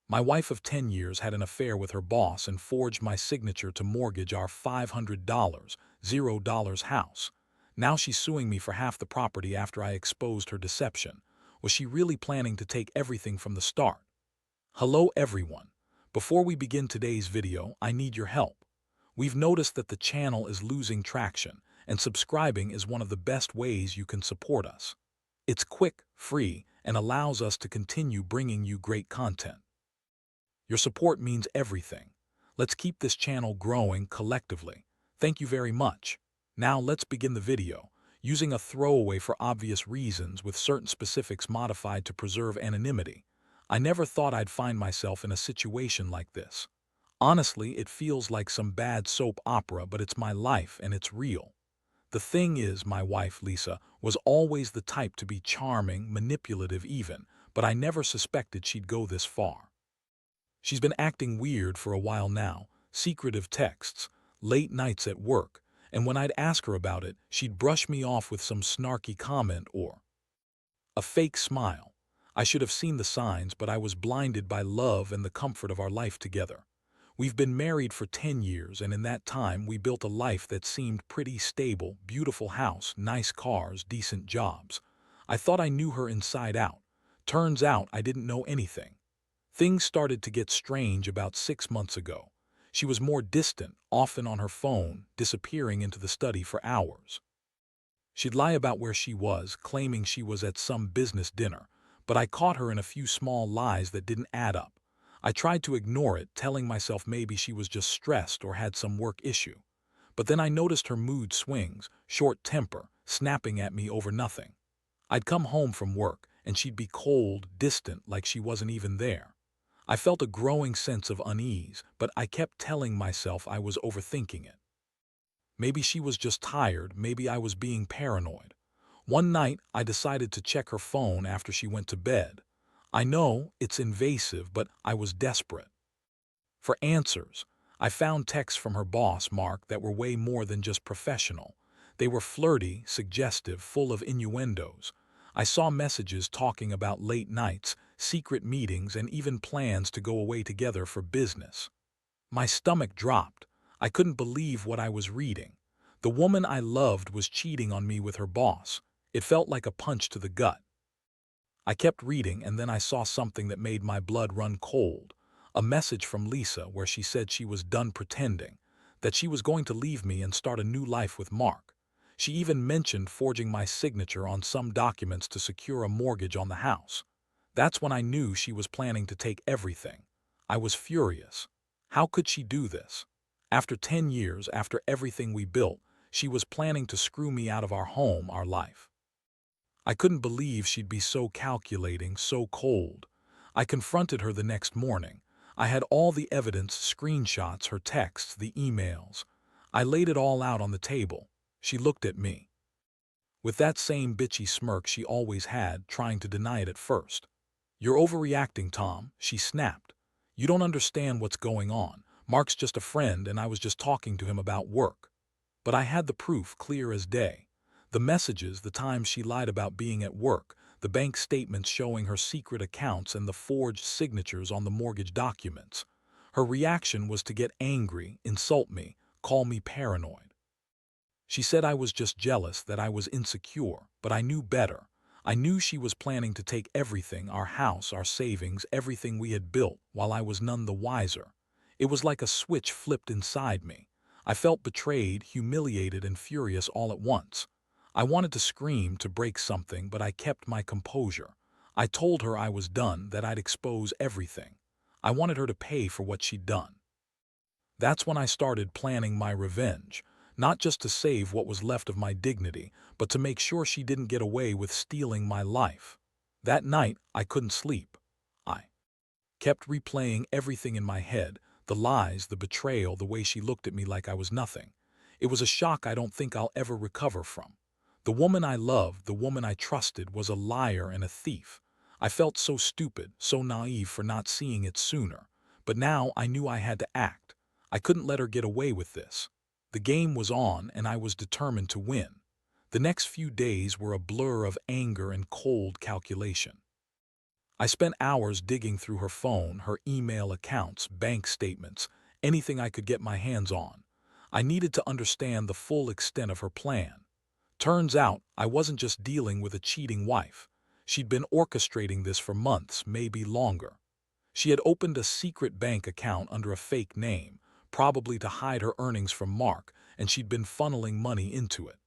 My wife of 10 years had an affair with her boss and forged my signature to mortgage our $500, $0 house. Now she's suing me for half the property after I exposed her deception. Was she really planning to take everything from the start? Hello everyone. Before we begin today's video, I need your help. We've noticed that the channel is losing traction, and subscribing is one of the best ways you can support us. It's quick, free, and allows us to continue bringing you great content. Your support means everything. Let's keep this channel growing collectively. Thank you very much. Now let's begin the video, using a throwaway for obvious reasons with certain specifics modified to preserve anonymity. I never thought I'd find myself in a situation like this. Honestly, it feels like some bad soap opera, but it's my life and it's real. The thing is, my wife, Lisa, was always the type to be charming, manipulative even, but I never suspected she'd go this far. She's been acting weird for a while now, secretive texts, late nights at work, and when I'd ask her about it, she'd brush me off with some snarky comment or a fake smile. I should have seen the signs, but I was blinded by love and the comfort of our life together. We've been married for 10 years, and in that time we built a life that seemed pretty stable, beautiful house, nice cars, decent jobs. I thought I knew her inside out. Turns out I didn't know anything. Things started to get strange about 6 months ago. She was more distant, often on her phone, disappearing into the study for hours. She'd lie about where she was, claiming she was at some business dinner, but I caught her in a few small lies that didn't add up. I tried to ignore it, telling myself maybe she was just stressed or had some work issue. But then I noticed her mood swings, short temper, snapping at me over nothing. I'd come home from work, and she'd be cold, distant, like she wasn't even there. I felt a growing sense of unease, but I kept telling myself I was overthinking it. Maybe she was just tired, maybe I was being paranoid. One night, I decided to check her phone after she went to bed. I know it's invasive, but I was desperate. For answers, I found texts from her boss, Mark, that were way more than just professional. They were flirty, suggestive, full of innuendos. I saw messages talking about late nights, secret meetings, and even plans to go away together for business. My stomach dropped. I couldn't believe what I was reading. The woman I loved was cheating on me with her boss. It felt like a punch to the gut. I kept reading, and then I saw something that made my blood run cold. A message from Lisa where she said she was done pretending, that she was going to leave me and start a new life with Mark. She even mentioned forging my signature on some documents to secure a mortgage on the house. That's when I knew she was planning to take everything. I was furious. How could she do this? After 10 years, after everything we built, she was planning to screw me out of our home, our life. I couldn't believe she'd be so calculating, so cold. I confronted her the next morning. I had all the evidence, screenshots, her texts, the emails. I laid it all out on the table. She looked at me with that same bitchy smirk she always had, trying to deny it at first. "You're overreacting, Tom," she snapped. "You don't understand what's going on. Mark's just a friend, and I was just talking to him about work." But I had the proof clear as day. The messages, the times she lied about being at work, the bank statements showing her secret accounts, and the forged signatures on the mortgage documents. Her reaction was to get angry, insult me, call me paranoid. She said I was just jealous, that I was insecure, but I knew better. I knew she was planning to take everything, our house, our savings, everything we had built, while I was none the wiser. It was like a switch flipped inside me. I felt betrayed, humiliated, and furious all at once. I wanted to scream, to break something, but I kept my composure. I told her I was done, that I'd expose everything. I wanted her to pay for what she'd done. That's when I started planning my revenge, not just to save what was left of my dignity, but to make sure she didn't get away with stealing my life. That night, I couldn't sleep. I kept replaying everything in my head, the lies, the betrayal, the way she looked at me like I was nothing. It was a shock I don't think I'll ever recover from. The woman I loved, the woman I trusted, was a liar and a thief. I felt so stupid, so naive for not seeing it sooner. But now I knew I had to act. I couldn't let her get away with this. The game was on, and I was determined to win. The next few days were a blur of anger and cold calculation. I spent hours digging through her phone, her email accounts, bank statements, anything I could get my hands on. I needed to understand the full extent of her plan. Turns out, I wasn't just dealing with a cheating wife. She'd been orchestrating this for months, maybe longer. She had opened a secret bank account under a fake name, probably to hide her earnings from Mark, and she'd been funneling money into it.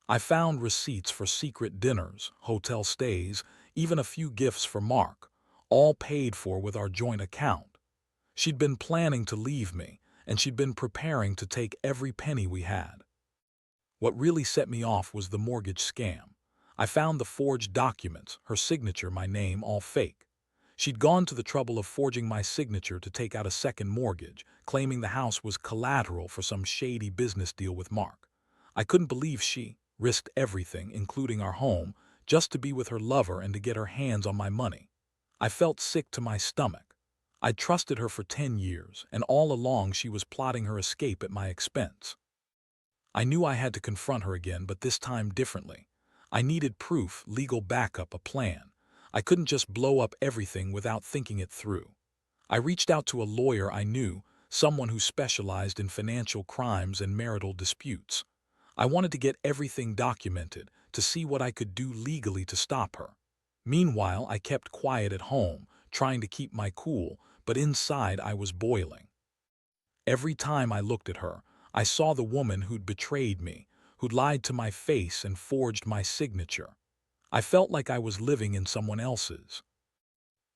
I found receipts for secret dinners, hotel stays, even a few gifts for Mark, all paid for with our joint account. She'd been planning to leave me, and she'd been preparing to take every penny we had. What really set me off was the mortgage scam. I found the forged documents, her signature, my name, all fake. She'd gone to the trouble of forging my signature to take out a second mortgage, claiming the house was collateral for some shady business deal with Mark. I couldn't believe she risked everything, including our home, just to be with her lover and to get her hands on my money. I felt sick to my stomach. I'd trusted her for 10 years, and all along she was plotting her escape at my expense. I knew I had to confront her again, but this time differently. I needed proof, legal backup, a plan. I couldn't just blow up everything without thinking it through. I reached out to a lawyer I knew, someone who specialized in financial crimes and marital disputes. I wanted to get everything documented, to see what I could do legally to stop her. Meanwhile, I kept quiet at home, trying to keep my cool, but inside I was boiling. Every time I looked at her, I saw the woman who'd betrayed me, who'd lied to my face and forged my signature. I felt like I was living in someone else's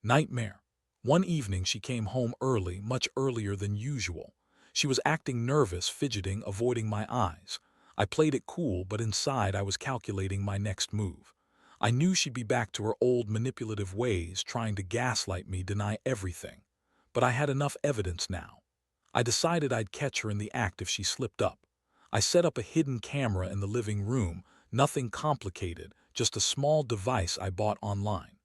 nightmare. One evening she came home early, much earlier than usual. She was acting nervous, fidgeting, avoiding my eyes. I played it cool, but inside I was calculating my next move. I knew she'd be back to her old manipulative ways, trying to gaslight me, deny everything. But I had enough evidence now. I decided I'd catch her in the act if she slipped up. I set up a hidden camera in the living room, nothing complicated, just a small device I bought online.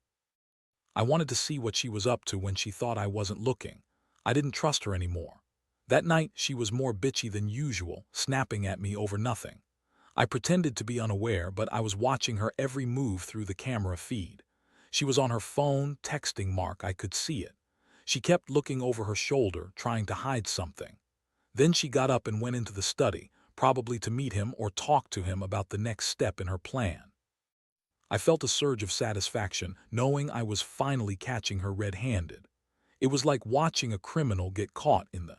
I wanted to see what she was up to when she thought I wasn't looking. I didn't trust her anymore. That night, she was more bitchy than usual, snapping at me over nothing. I pretended to be unaware, but I was watching her every move through the camera feed. She was on her phone, texting Mark. I could see it. She kept looking over her shoulder, trying to hide something. Then she got up and went into the study, probably to meet him or talk to him about the next step in her plan. I felt a surge of satisfaction, knowing I was finally catching her red-handed. It was like watching a criminal get caught in the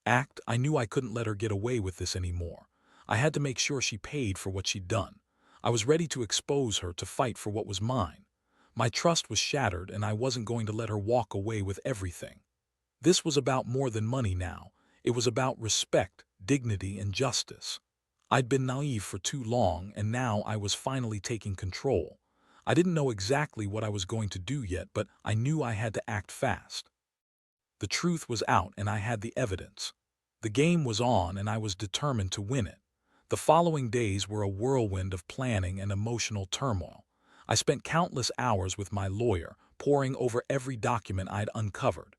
act. I knew I couldn't let her get away with this anymore. I had to make sure she paid for what she'd done. I was ready to expose her, to fight for what was mine. My trust was shattered, and I wasn't going to let her walk away with everything. This was about more than money now. It was about respect, dignity, and justice. I'd been naive for too long, and now I was finally taking control. I didn't know exactly what I was going to do yet, but I knew I had to act fast. The truth was out, and I had the evidence. The game was on, and I was determined to win it. The following days were a whirlwind of planning and emotional turmoil. I spent countless hours with my lawyer, poring over every document I'd uncovered.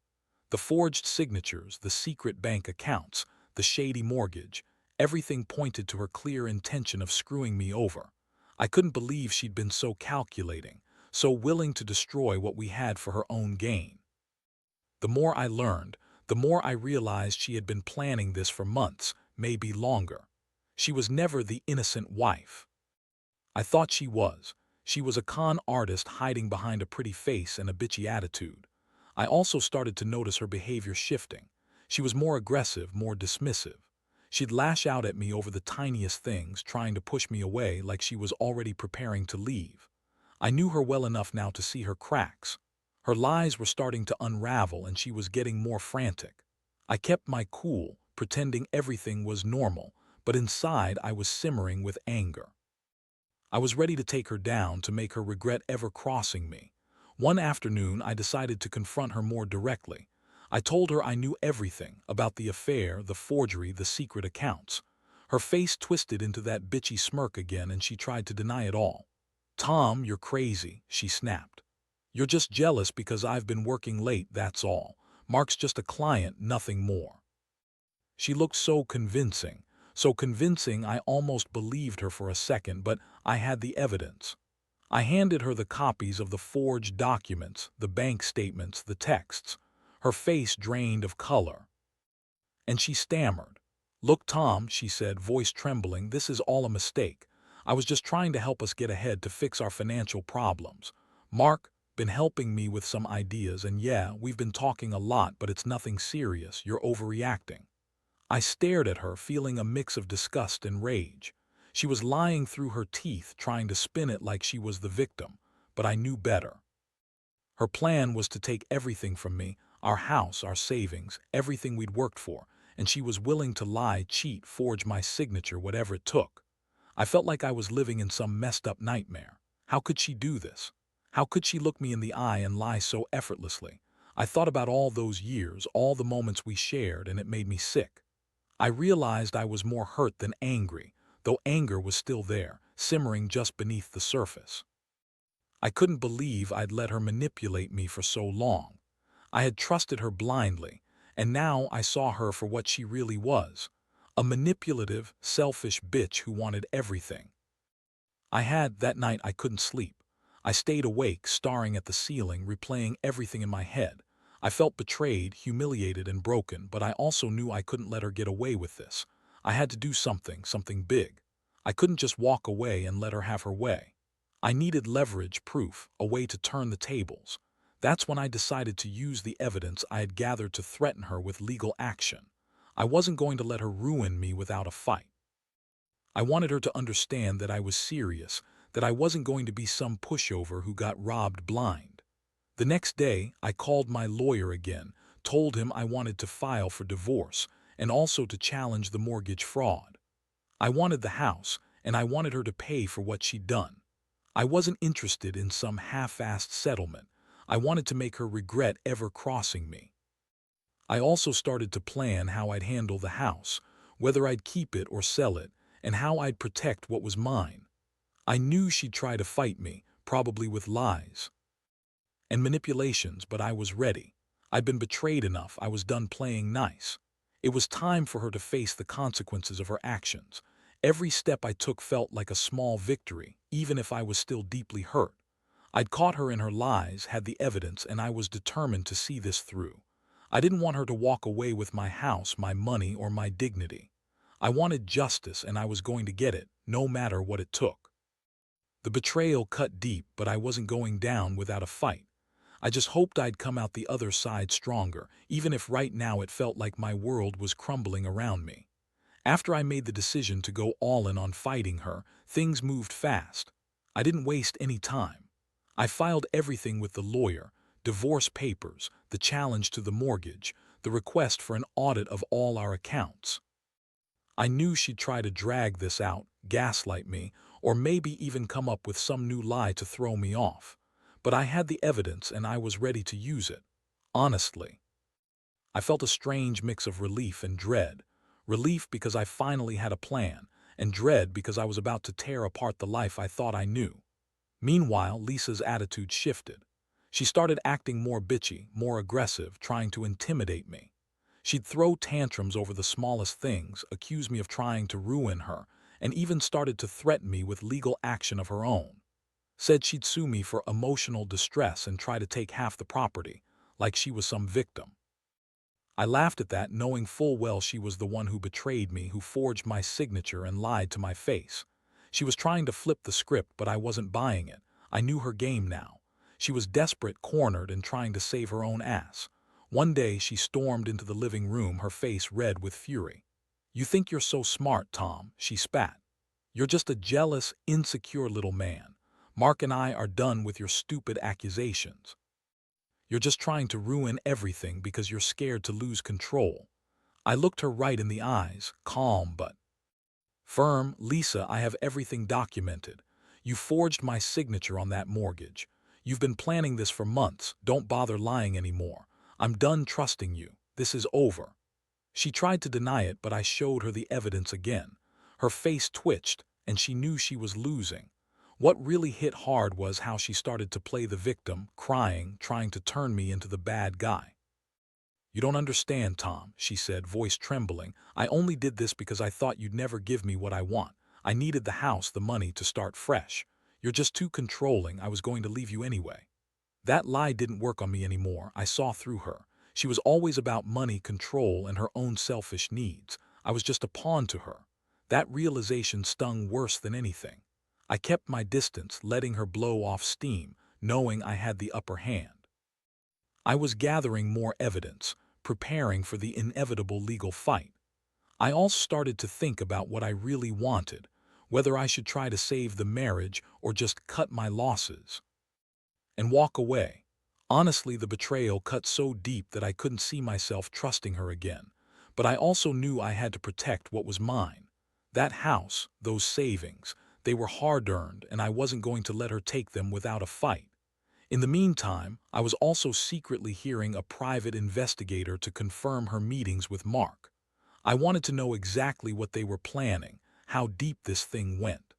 The forged signatures, the secret bank accounts, the shady mortgage, everything pointed to her clear intention of screwing me over. I couldn't believe she'd been so calculating, so willing to destroy what we had for her own gain. The more I learned, the more I realized she had been planning this for months, maybe longer. She was never the innocent wife I thought she was. She was a con artist hiding behind a pretty face and a bitchy attitude. I also started to notice her behavior shifting. She was more aggressive, more dismissive. She'd lash out at me over the tiniest things, trying to push me away like she was already preparing to leave. I knew her well enough now to see her cracks. Her lies were starting to unravel, and she was getting more frantic. I kept my cool, pretending everything was normal, but inside I was simmering with anger. I was ready to take her down, to make her regret ever crossing me. One afternoon, I decided to confront her more directly. I told her I knew everything about the affair, the forgery, the secret accounts. Her face twisted into that bitchy smirk again, and she tried to deny it all. "Tom, you're crazy," she snapped. "You're just jealous because I've been working late, that's all. Mark's just a client, nothing more." She looked so convincing I almost believed her for a second, but I had the evidence. I handed her the copies of the forged documents, the bank statements, the texts. Her face drained of color, and she stammered. "Look, Tom," she said, voice trembling, "this is all a mistake. I was just trying to help us get ahead to fix our financial problems. Mark been helping me with some ideas, and yeah, we've been talking a lot, but it's nothing serious. You're overreacting." I stared at her, feeling a mix of disgust and rage. She was lying through her teeth, trying to spin it like she was the victim, but I knew better. Her plan was to take everything from me, our house, our savings, everything we'd worked for, and she was willing to lie, cheat, forge my signature, whatever it took. I felt like I was living in some messed up nightmare. How could she do this? How could she look me in the eye and lie so effortlessly? I thought about all those years, all the moments we shared, and it made me sick. I realized I was more hurt than angry, though anger was still there, simmering just beneath the surface. I couldn't believe I'd let her manipulate me for so long. I had trusted her blindly, and now I saw her for what she really was, a manipulative, selfish bitch who wanted everything. That night I couldn't sleep. I stayed awake, staring at the ceiling, replaying everything in my head. I felt betrayed, humiliated, and broken, but I also knew I couldn't let her get away with this. I had to do something big. I couldn't just walk away and let her have her way. I needed leverage, proof, a way to turn the tables. That's when I decided to use the evidence I had gathered to threaten her with legal action. I wasn't going to let her ruin me without a fight. I wanted her to understand that I was serious, that I wasn't going to be some pushover who got robbed blind. The next day, I called my lawyer again, told him I wanted to file for divorce, and also to challenge the mortgage fraud. I wanted the house, and I wanted her to pay for what she'd done. I wasn't interested in some half-assed settlement. I wanted to make her regret ever crossing me. I also started to plan how I'd handle the house, whether I'd keep it or sell it, and how I'd protect what was mine. I knew she'd try to fight me, probably with lies and manipulations, but I was ready. I'd been betrayed enough. I was done playing nice. It was time for her to face the consequences of her actions. Every step I took felt like a small victory, even if I was still deeply hurt. I'd caught her in her lies, had the evidence, and I was determined to see this through. I didn't want her to walk away with my house, my money, or my dignity. I wanted justice, and I was going to get it, no matter what it took. The betrayal cut deep, but I wasn't going down without a fight. I just hoped I'd come out the other side stronger, even if right now it felt like my world was crumbling around me. After I made the decision to go all in on fighting her, things moved fast. I didn't waste any time. I filed everything with the lawyer, divorce papers, the challenge to the mortgage, the request for an audit of all our accounts. I knew she'd try to drag this out, gaslight me, or maybe even come up with some new lie to throw me off. But I had the evidence and I was ready to use it. Honestly, I felt a strange mix of relief and dread. Relief because I finally had a plan, and dread because I was about to tear apart the life I thought I knew. Meanwhile, Lisa's attitude shifted. She started acting more bitchy, more aggressive, trying to intimidate me. She'd throw tantrums over the smallest things, accuse me of trying to ruin her, and even started to threaten me with legal action of her own. Said she'd sue me for emotional distress and try to take half the property, like she was some victim. I laughed at that, knowing full well she was the one who betrayed me, who forged my signature and lied to my face. She was trying to flip the script, but I wasn't buying it. I knew her game now. She was desperate, cornered, and trying to save her own ass. One day she stormed into the living room, her face red with fury. "You think you're so smart, Tom," she spat. "You're just a jealous, insecure little man. Mark and I are done with your stupid accusations. You're just trying to ruin everything because you're scared to lose control." I looked her right in the eyes, calm but firm. "Lisa, I have everything documented. You forged my signature on that mortgage. You've been planning this for months. Don't bother lying anymore. I'm done trusting you. This is over." She tried to deny it, but I showed her the evidence again. Her face twitched, and she knew she was losing. What really hit hard was how she started to play the victim, crying, trying to turn me into the bad guy. "You don't understand, Tom," she said, voice trembling. "I only did this because I thought you'd never give me what I want. I needed the house, the money, to start fresh. "You're just too controlling. I was going to leave you anyway." That lie didn't work on me anymore. I saw through her. She was always about money, control, and her own selfish needs. I was just a pawn to her. That realization stung worse than anything. I kept my distance, letting her blow off steam, knowing I had the upper hand. I was gathering more evidence, preparing for the inevitable legal fight. I also started to think about what I really wanted, whether I should try to save the marriage or just cut my losses and walk away. Honestly, the betrayal cut so deep that I couldn't see myself trusting her again. But I also knew I had to protect what was mine. That house, those savings, they were hard-earned, and I wasn't going to let her take them without a fight. In the meantime, I was also secretly hearing a private investigator to confirm her meetings with Mark. I wanted to know exactly what they were planning, how deep this thing went.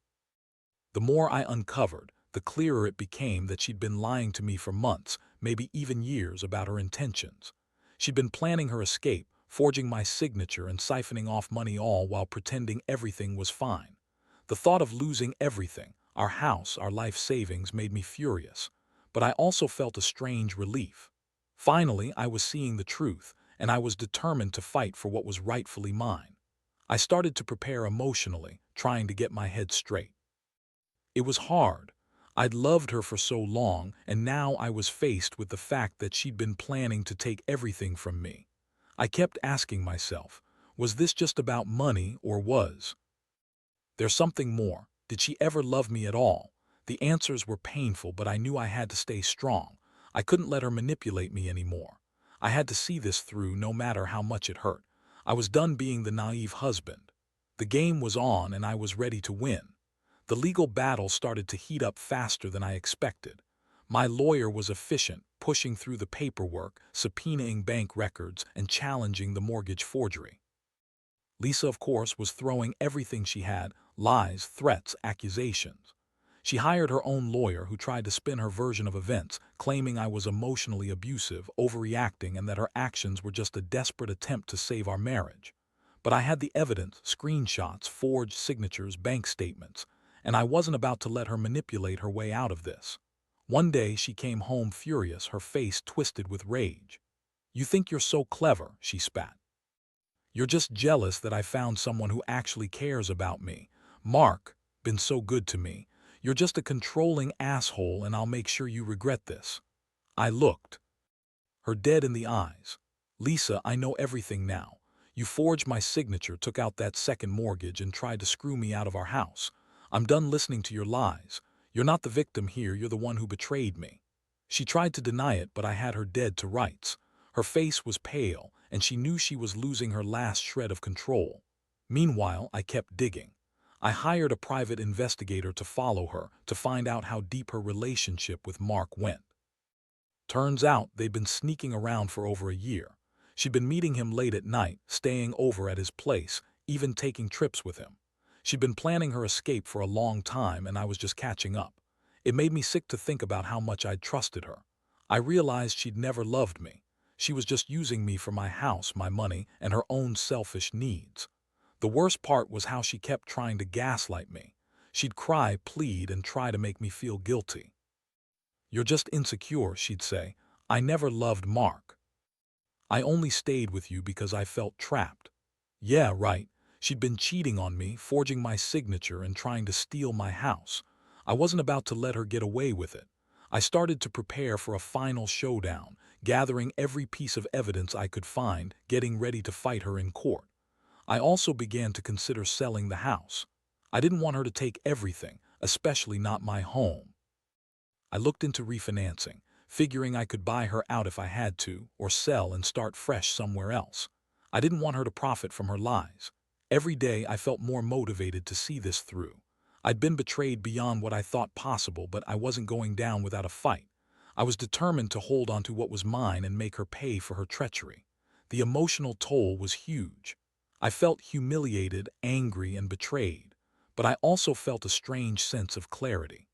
The more I uncovered, the clearer it became that she'd been lying to me for months, maybe even years, about her intentions. She'd been planning her escape, forging my signature and siphoning off money, all while pretending everything was fine. The thought of losing everything, our house, our life savings, made me furious. But I also felt a strange relief. Finally, I was seeing the truth, and I was determined to fight for what was rightfully mine. I started to prepare emotionally, trying to get my head straight. It was hard. I'd loved her for so long, and now I was faced with the fact that she'd been planning to take everything from me. I kept asking myself, was this just about money, or was there something more? Did she ever love me at all? The answers were painful, but I knew I had to stay strong. I couldn't let her manipulate me anymore. I had to see this through, no matter how much it hurt. I was done being the naive husband. The game was on, and I was ready to win. The legal battle started to heat up faster than I expected. My lawyer was efficient, pushing through the paperwork, subpoenaing bank records, and challenging the mortgage forgery. Lisa, of course, was throwing everything she had: lies, threats, accusations. She hired her own lawyer, who tried to spin her version of events, claiming I was emotionally abusive, overreacting, and that her actions were just a desperate attempt to save our marriage. But I had the evidence: screenshots, forged signatures, bank statements, and I wasn't about to let her manipulate her way out of this. One day she came home furious, her face twisted with rage. "You think you're so clever," she spat. "You're just jealous that I found someone who actually cares about me. Mark, been so good to me. You're just a controlling asshole, and I'll make sure you regret this." I looked her dead in the eyes. "Lisa, I know everything now. You forged my signature, took out that second mortgage, and tried to screw me out of our house. I'm done listening to your lies. You're not the victim here, you're the one who betrayed me." She tried to deny it, but I had her dead to rights. Her face was pale, and she knew she was losing her last shred of control. Meanwhile, I kept digging. I hired a private investigator to follow her, to find out how deep her relationship with Mark went. Turns out they'd been sneaking around for over a year. She'd been meeting him late at night, staying over at his place, even taking trips with him. She'd been planning her escape for a long time, and I was just catching up. It made me sick to think about how much I'd trusted her. I realized she'd never loved me. She was just using me for my house, my money, and her own selfish needs. The worst part was how she kept trying to gaslight me. She'd cry, plead, and try to make me feel guilty. "You're just insecure," she'd say. "I never loved Mark. I only stayed with you because I felt trapped." Yeah, right. She'd been cheating on me, forging my signature, and trying to steal my house. I wasn't about to let her get away with it. I started to prepare for a final showdown, gathering every piece of evidence I could find, getting ready to fight her in court. I also began to consider selling the house. I didn't want her to take everything, especially not my home. I looked into refinancing, figuring I could buy her out if I had to, or sell and start fresh somewhere else. I didn't want her to profit from her lies. Every day I felt more motivated to see this through. I'd been betrayed beyond what I thought possible, but I wasn't going down without a fight. I was determined to hold on to what was mine and make her pay for her treachery. The emotional toll was huge. I felt humiliated, angry, and betrayed, but I also felt a strange sense of clarity.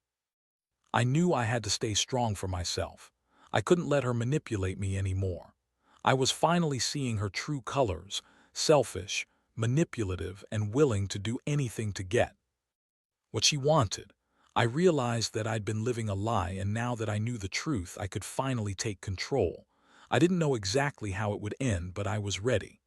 I knew I had to stay strong for myself. I couldn't let her manipulate me anymore. I was finally seeing her true colors: selfish, manipulative, and willing to do anything to get what she wanted. I realized that I'd been living a lie, and now that I knew the truth, I could finally take control. I didn't know exactly how it would end, but I was ready.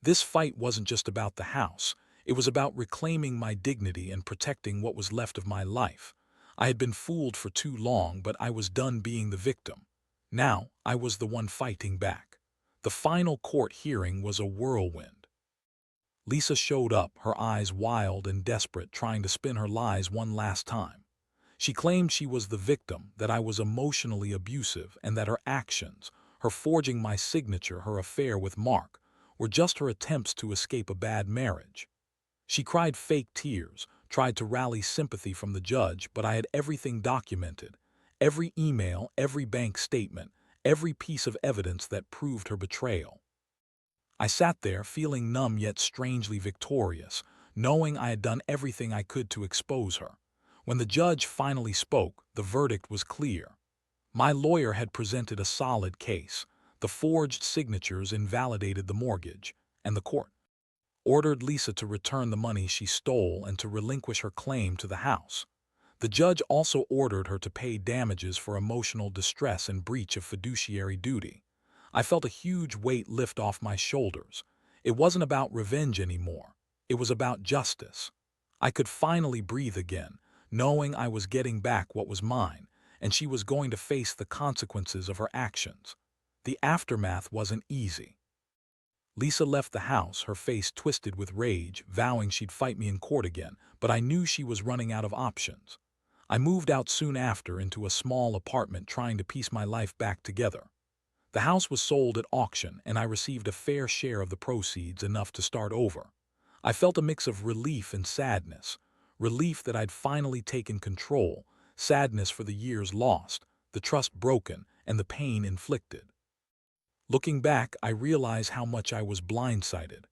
This fight wasn't just about the house. It was about reclaiming my dignity and protecting what was left of my life. I had been fooled for too long, but I was done being the victim. Now, I was the one fighting back. The final court hearing was a whirlwind. Lisa showed up, her eyes wild and desperate, trying to spin her lies one last time. She claimed she was the victim, that I was emotionally abusive, and that her actions, her forging my signature, her affair with Mark, were just her attempts to escape a bad marriage. She cried fake tears, tried to rally sympathy from the judge, but I had everything documented. Every email, every bank statement, every piece of evidence that proved her betrayal. I sat there feeling numb yet strangely victorious, knowing I had done everything I could to expose her. When the judge finally spoke, the verdict was clear. My lawyer had presented a solid case. The forged signatures invalidated the mortgage, and the court ordered Lisa to return the money she stole and to relinquish her claim to the house. The judge also ordered her to pay damages for emotional distress and breach of fiduciary duty. I felt a huge weight lift off my shoulders. It wasn't about revenge anymore. It was about justice. I could finally breathe again, knowing I was getting back what was mine, and she was going to face the consequences of her actions. The aftermath wasn't easy. Lisa left the house, her face twisted with rage, vowing she'd fight me in court again, but I knew she was running out of options. I moved out soon after into a small apartment, trying to piece my life back together. The house was sold at auction, and I received a fair share of the proceeds, enough to start over. I felt a mix of relief and sadness. Relief that I'd finally taken control, sadness for the years lost, the trust broken, and the pain inflicted. Looking back, I realize how much I was blindsided.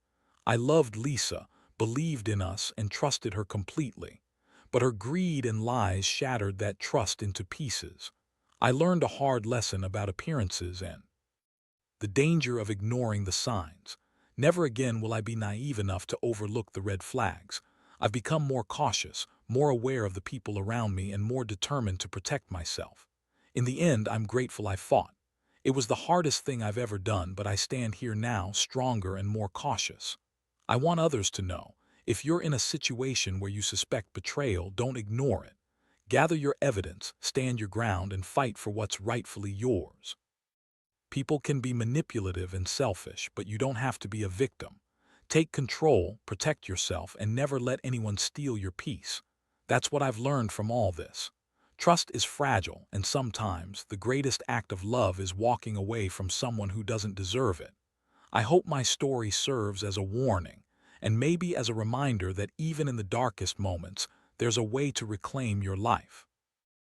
I loved Lisa, believed in us, and trusted her completely. But her greed and lies shattered that trust into pieces. I learned a hard lesson about appearances and the danger of ignoring the signs. Never again will I be naive enough to overlook the red flags. I've become more cautious, more aware of the people around me, and more determined to protect myself. In the end, I'm grateful I fought. It was the hardest thing I've ever done, but I stand here now, stronger and more cautious. I want others to know, if you're in a situation where you suspect betrayal, don't ignore it. Gather your evidence, stand your ground, and fight for what's rightfully yours. People can be manipulative and selfish, but you don't have to be a victim. Take control, protect yourself, and never let anyone steal your peace. That's what I've learned from all this. Trust is fragile, and sometimes the greatest act of love is walking away from someone who doesn't deserve it. I hope my story serves as a warning, and maybe as a reminder that even in the darkest moments, there's a way to reclaim your life.